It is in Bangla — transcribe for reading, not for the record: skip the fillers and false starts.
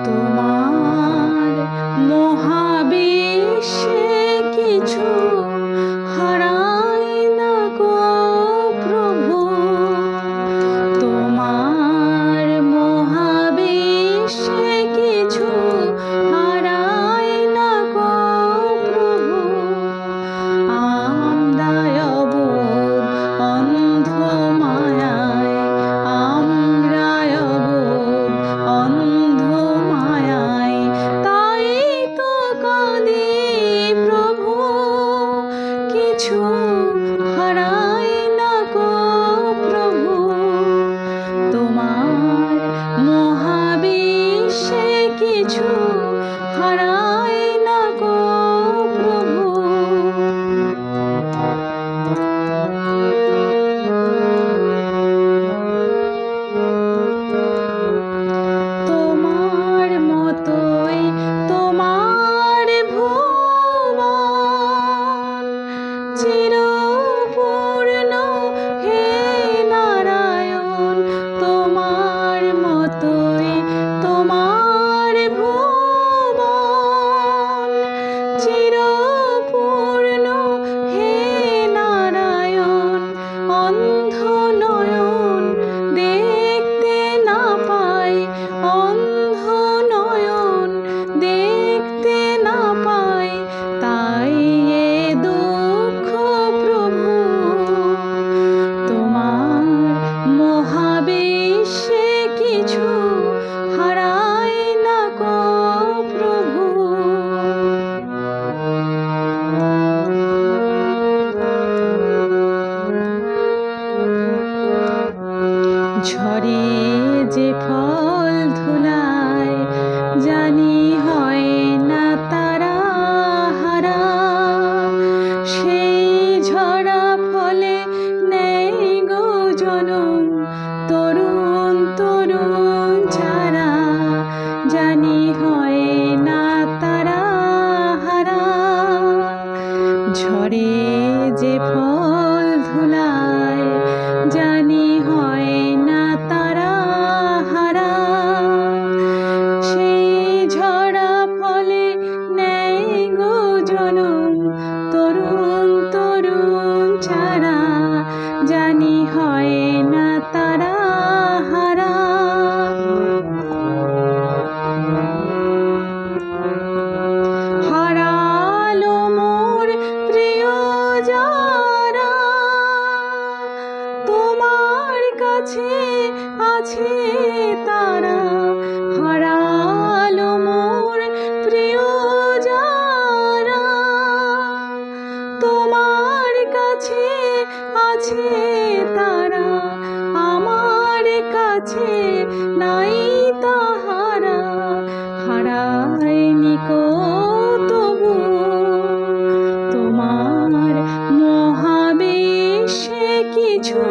তোমার মহাবিশ্বে কিছু হারায় না গো প্রভু। তোমার মহাবিশ্বে কিছু হারায় না গো প্রভু। আমরায় অবোধ অন্ধ মায়ায়, আমরায় অবোধ অন্ধ মায়ায়, তাই তো কাঁদি প্রভু। কিছু হারায় না গো প্রভু। তোমার মহাবিশ্বে কিছু হারায় না গো প্রভু। তোমার মতোই তোমার ভুবন চিরপূর্ণ হে নারায়ণ। তোমার মতোই তোমার ভুবন চিরপূর্ণ হে নারায়ণ। অন্ধ নয়ন দেখতে না পায়, অন্ধ নয়ন দেখতে না পায়, তাই এ দুঃখ প্রভু। তোমার মহাবিশ্বে কিছু হারায় না গো প্রভু। ঝরে যে ফল ধুলায় জানি হয় না তারা হারা, সেই ঝরা ফলে নেই গো জনম তরুণ তরুণ চারা। জানি হয় না তারা হারা, ঝরে যে ফল ধুলায় জানি হয় না তারা হারা, সেই ঝরা ফলে নেই গো জনম তরুণ তরুণ চারা। জানি হয় না তারা হারা। হারালো মোর প্রিয় যারা, তোমার কাছে আছে তারা। হারালো মোর প্রিয় যারা, তোমার কাছে আছে তারা। আমার কাছে নাই তাহারা, হারায়নি কো তবু। তোমার মহাবিশ্বে কিছু